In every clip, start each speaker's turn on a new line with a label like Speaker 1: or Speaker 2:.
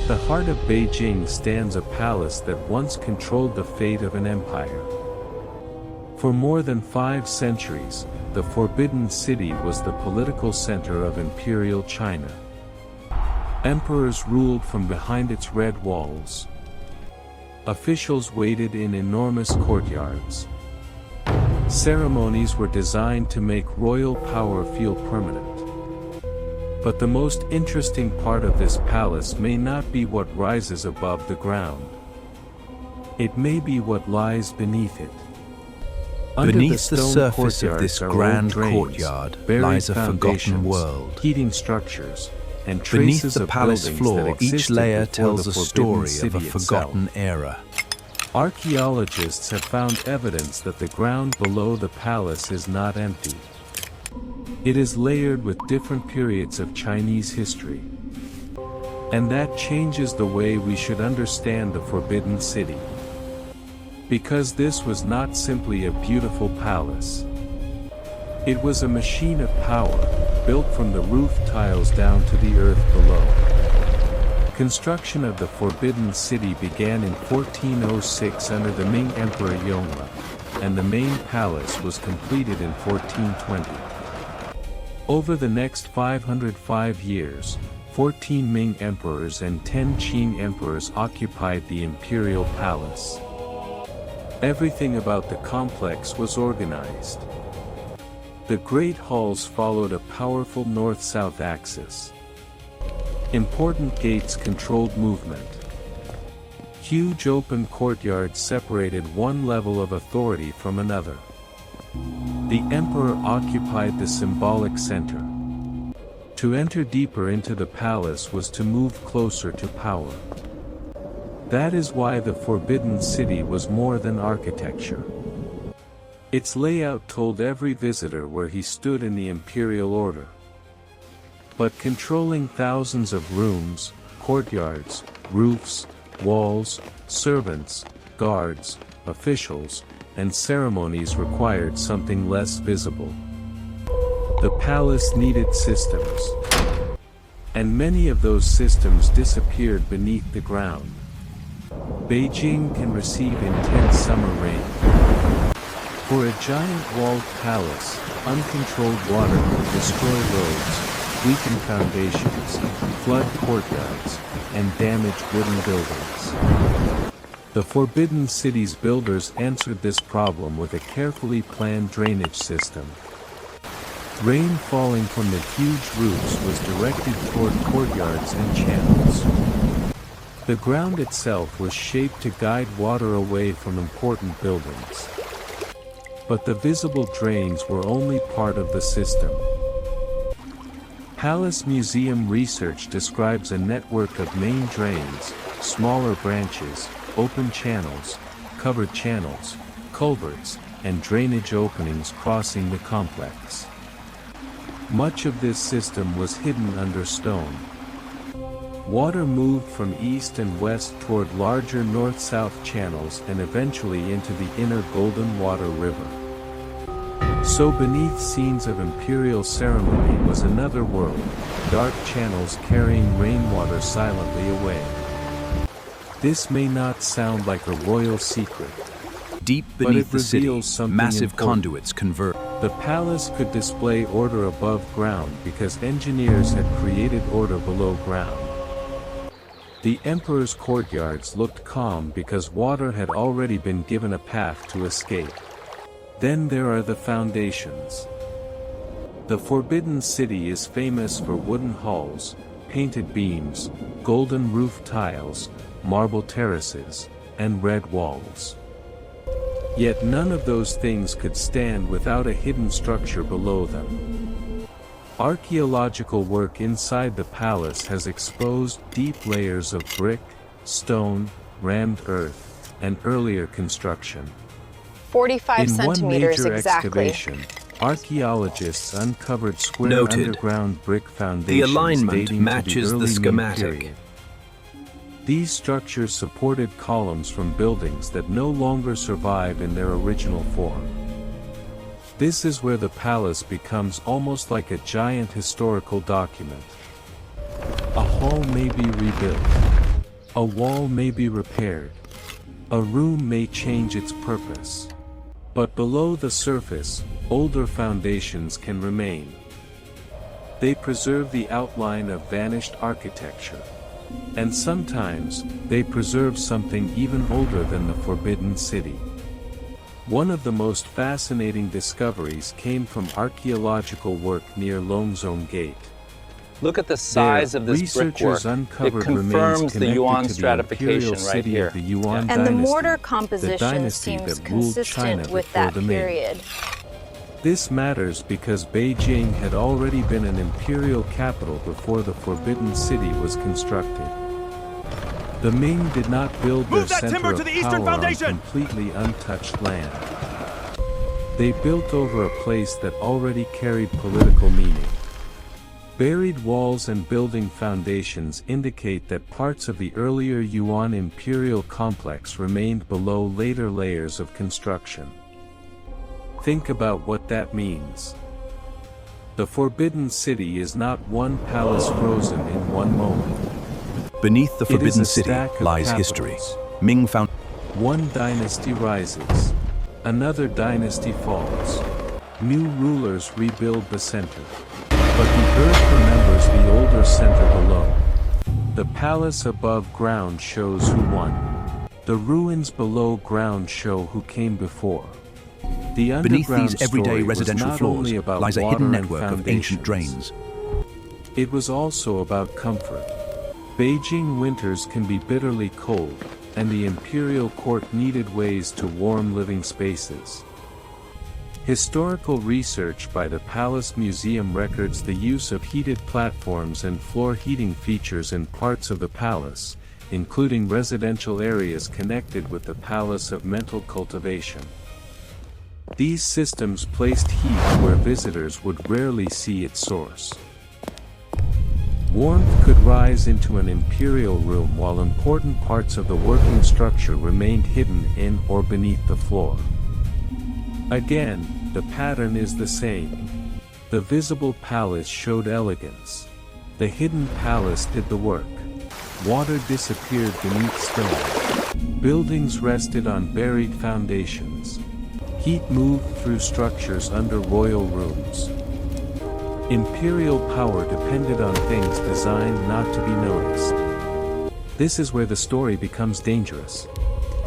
Speaker 1: At the heart of Beijing stands a palace that once controlled the fate of an empire. For more than 5 centuries, the Forbidden City was the political center of Imperial China. Emperors ruled from behind its red walls. Officials waited in enormous courtyards. Ceremonies were designed to make royal power feel permanent. But the most interesting part of this palace may not be what rises above the ground. It may be what lies beneath it.
Speaker 2: Beneath the surface of this grand courtyard lies a forgotten world.
Speaker 1: Heating structures, and
Speaker 2: Beneath
Speaker 1: traces
Speaker 2: the
Speaker 1: of
Speaker 2: palace
Speaker 1: buildings
Speaker 2: floor,
Speaker 1: that
Speaker 2: each
Speaker 1: existed
Speaker 2: layer
Speaker 1: before
Speaker 2: tells
Speaker 1: the
Speaker 2: a
Speaker 1: Forbidden
Speaker 2: story of a
Speaker 1: City
Speaker 2: forgotten
Speaker 1: itself.
Speaker 2: era.
Speaker 1: Archaeologists have found evidence that the ground below the palace is not empty. It is layered with different periods of Chinese history. And that changes the way we should understand the Forbidden City. Because this was not simply a beautiful palace. It was a machine of power, built from the roof tiles down to the earth below. Construction of the Forbidden City began in 1406 under the Ming Emperor Yongle, and the main palace was completed in 1420. Over the next 505 years, 14 Ming emperors and 10 Qing emperors occupied the imperial palace. Everything about the complex was organized. The great halls followed a powerful north-south axis. Important gates controlled movement. Huge open courtyards separated one level of authority from another. The emperor occupied the symbolic center. To enter deeper into the palace was to move closer to power. That is why the Forbidden City was more than architecture. Its layout told every visitor where he stood in the imperial order. But controlling thousands of rooms, courtyards, roofs, walls, servants, guards, officials, and ceremonies required something less visible. The palace needed systems. And many of those systems disappeared beneath the ground. Beijing can receive intense summer rain. For a giant walled palace, uncontrolled water could destroy roads, weaken foundations, flood courtyards, and damage wooden buildings. The Forbidden City's builders answered this problem with a carefully planned drainage system. Rain falling from the huge roofs was directed toward courtyards and channels. The ground itself was shaped to guide water away from important buildings. But the visible drains were only part of the system. Palace Museum research describes a network of main drains, smaller branches, open channels, covered channels, culverts, and drainage openings crossing the complex. Much of this system was hidden under stone. Water moved from east and west toward larger north-south channels and eventually into the inner Golden Water River. So beneath scenes of imperial ceremony was another world, dark channels carrying rainwater silently away. This may not sound like a royal secret.
Speaker 2: Deep beneath the city, massive
Speaker 1: important.
Speaker 2: conduits converge.
Speaker 1: The palace could display order above ground because engineers had created order below ground. The emperor's courtyards looked calm because water had already been given a path to escape. Then there are the foundations. The Forbidden City is famous for wooden halls, painted beams, golden roof tiles, marble terraces, and red walls. Yet none of those things could stand without a hidden structure below them. Archaeological work inside the palace has exposed deep layers of brick, stone, rammed earth, and earlier construction.
Speaker 3: 45 centimeters
Speaker 1: In one major
Speaker 3: exactly.
Speaker 1: excavation, archaeologists uncovered square
Speaker 2: Noted.
Speaker 1: underground brick foundations
Speaker 2: The alignment
Speaker 1: dating
Speaker 2: matches
Speaker 1: to
Speaker 2: the
Speaker 1: the early Ming
Speaker 2: schematic.
Speaker 1: period. These structures supported columns from buildings that no longer survive in their original form. This is where the palace becomes almost like a giant historical document. A hall may be rebuilt, A wall may be repaired. A room may change its purpose. But below the surface, older foundations can remain. They preserve the outline of vanished architecture. And sometimes, they preserve something even older than the Forbidden City. One of the most fascinating discoveries came from archaeological work near Longzhong Gate.
Speaker 4: Look at the size of this brickwork. It confirms the Yuan stratification right here.
Speaker 3: And the mortar composition seems consistent with that period.
Speaker 1: This matters because Beijing had already been an imperial capital before the Forbidden City was constructed. The Ming did not build their center of power on completely untouched land. They built over a place that already carried political meaning. Buried walls and building foundations indicate that parts of the earlier Yuan imperial complex remained below later layers of construction. Think about what that means. The Forbidden City is not one palace frozen in one moment.
Speaker 2: Beneath the Forbidden City lies history. Ming found
Speaker 1: one dynasty rises. Another dynasty falls. New rulers rebuild the center. But the earth remembers the older center below. The palace above ground shows who won. The ruins below ground show who came before. The
Speaker 2: beneath
Speaker 1: underground
Speaker 2: these everyday
Speaker 1: story
Speaker 2: residential
Speaker 1: was not
Speaker 2: floors
Speaker 1: only about
Speaker 2: lies a
Speaker 1: water
Speaker 2: hidden
Speaker 1: and
Speaker 2: network of ancient drains.
Speaker 1: It was also about comfort. Beijing winters can be bitterly cold, and the imperial court needed ways to warm living spaces. Historical research by the Palace Museum records the use of heated platforms and floor heating features in parts of the palace, including residential areas connected with the Palace of Mental Cultivation. These systems placed heat where visitors would rarely see its source. Warmth could rise into an imperial room while important parts of the working structure remained hidden in or beneath the floor. Again, the pattern is the same. The visible palace showed elegance. The hidden palace did the work. Water disappeared beneath stone. Buildings rested on buried foundations. Heat moved through structures under royal rooms. Imperial power depended on things designed not to be noticed. This is where the story becomes dangerous.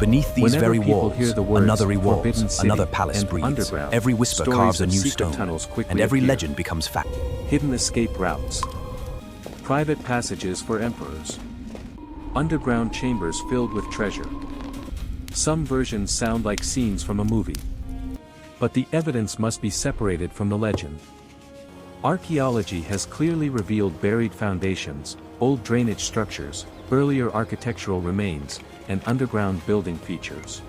Speaker 2: Beneath these
Speaker 1: Whenever
Speaker 2: very walls,
Speaker 1: words,
Speaker 2: another
Speaker 1: Forbidden
Speaker 2: evolves,
Speaker 1: City,
Speaker 2: another palace
Speaker 1: and
Speaker 2: breathes.
Speaker 1: underground,
Speaker 2: Every whisper carves a new stone, and every
Speaker 1: appear.
Speaker 2: legend becomes fact.
Speaker 1: Hidden escape routes. Private passages for emperors. Underground chambers filled with treasure. Some versions sound like scenes from a movie. But the evidence must be separated from the legend. Archaeology has clearly revealed buried foundations, old drainage structures, earlier architectural remains, and underground building features.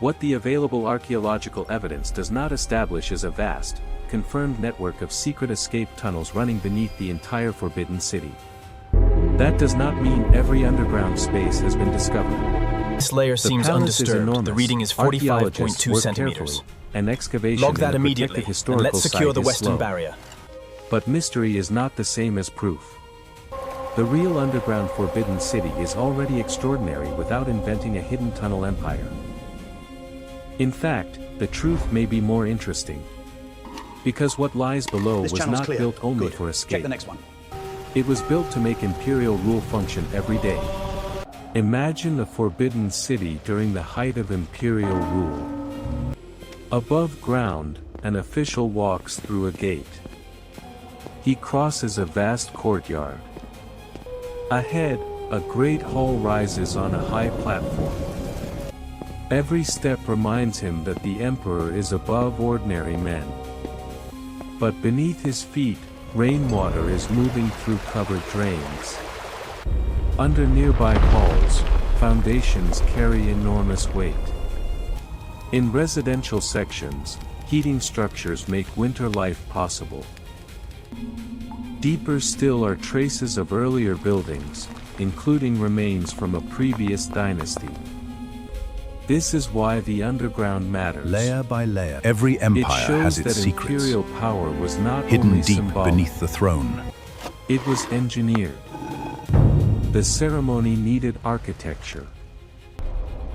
Speaker 1: What the available archaeological evidence does not establish is a vast, confirmed network of secret escape tunnels running beneath the entire Forbidden City. That does not mean every underground space has been discovered.
Speaker 5: This layer seems undisturbed. The reading is 45.2 centimeters.
Speaker 1: An excavation
Speaker 5: Log that immediately, and let's secure the western barrier.
Speaker 1: But mystery is not the same as proof. The real underground Forbidden City is already extraordinary without inventing a hidden tunnel empire. In fact, the truth may be more interesting. Because what lies below was not built only for escape.
Speaker 6: Check the next one.
Speaker 1: It was built to make imperial rule function every day. Imagine the Forbidden City during the height of imperial rule. Above ground, an official walks through a gate. He crosses a vast courtyard. Ahead, a great hall rises on a high platform. Every step reminds him that the emperor is above ordinary men. But beneath his feet, rainwater is moving through covered drains. Under nearby halls, foundations carry enormous weight. In residential sections, heating structures make winter life possible. Deeper still are traces of earlier buildings, including remains from a previous dynasty. This is why the underground matters.
Speaker 2: Layer by layer, every empire has its secrets,
Speaker 1: imperial power was not
Speaker 2: hidden
Speaker 1: only
Speaker 2: deep
Speaker 1: symbolic.
Speaker 2: beneath the throne.
Speaker 1: It was engineered. The ceremony needed architecture.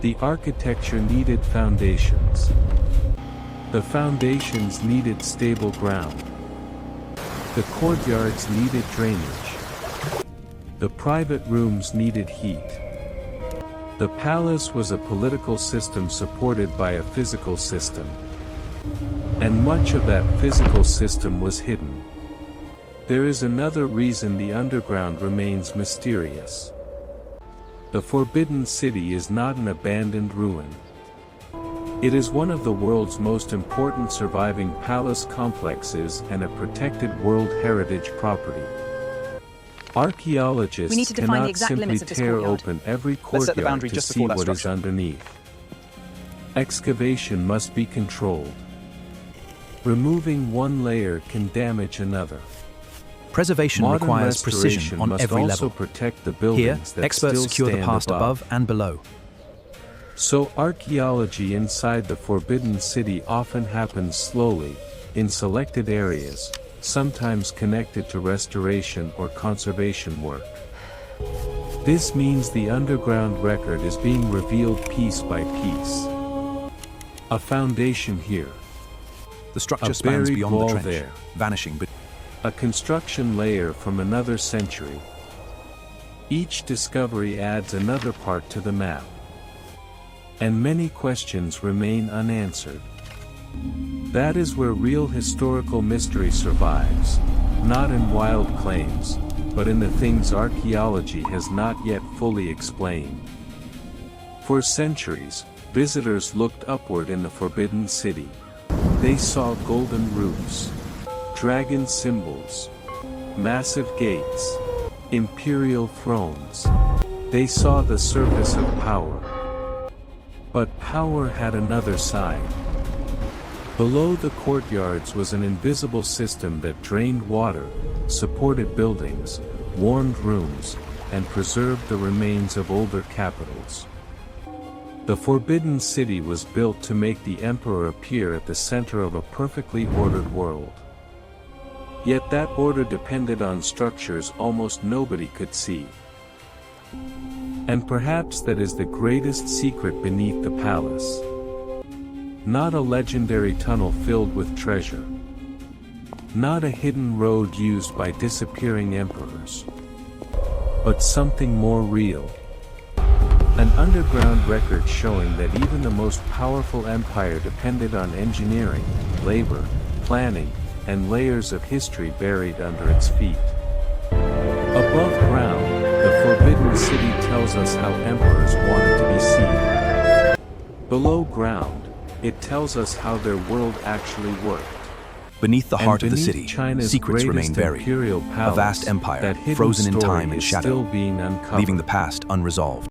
Speaker 1: The architecture needed foundations. The foundations needed stable ground. The courtyards needed drainage. The private rooms needed heat. The palace was a political system supported by a physical system. And much of that physical system was hidden. There is another reason the underground remains mysterious. The Forbidden City is not an abandoned ruin. It is one of the world's most important surviving palace complexes and a protected World Heritage property. Archaeologists cannot simply tear open every courtyard to see what is underneath. Excavation must be controlled. Removing one layer can damage another.
Speaker 2: Preservation requires precision on every level.
Speaker 1: Protect the buildings
Speaker 2: Here, experts secure the past above and below.
Speaker 1: So archaeology inside the Forbidden City often happens slowly, in selected areas, sometimes connected to restoration or conservation work. This means the underground record is being revealed piece by piece. A foundation here.
Speaker 2: The structure spans beyond the trench,
Speaker 1: there.
Speaker 2: vanishing but
Speaker 1: A construction layer from another century. Each discovery adds another part to the map. And many questions remain unanswered. That is where real historical mystery survives, not in wild claims, but in the things archaeology has not yet fully explained. For centuries, visitors looked upward in the Forbidden City. They saw golden roofs, dragon symbols, massive gates, imperial thrones. They saw the surface of power. But power had another side. Below the courtyards was an invisible system that drained water, supported buildings, warmed rooms, and preserved the remains of older capitals. The Forbidden City was built to make the emperor appear at the center of a perfectly ordered world. Yet that order depended on structures almost nobody could see. And perhaps that is the greatest secret beneath the palace. Not a legendary tunnel filled with treasure. Not a hidden road used by disappearing emperors. But something more real. An underground record showing that even the most powerful empire depended on engineering, labor, planning, and layers of history buried under its feet. Above ground, the Forbidden City tells us how emperors wanted to be seen. Below ground, it tells us how their world actually worked.
Speaker 2: Beneath the heart of the city,
Speaker 1: China's
Speaker 2: secrets remain buried.
Speaker 1: Imperial
Speaker 2: A vast empire, frozen in time and shadow,
Speaker 1: leaving
Speaker 2: leaving the past unresolved.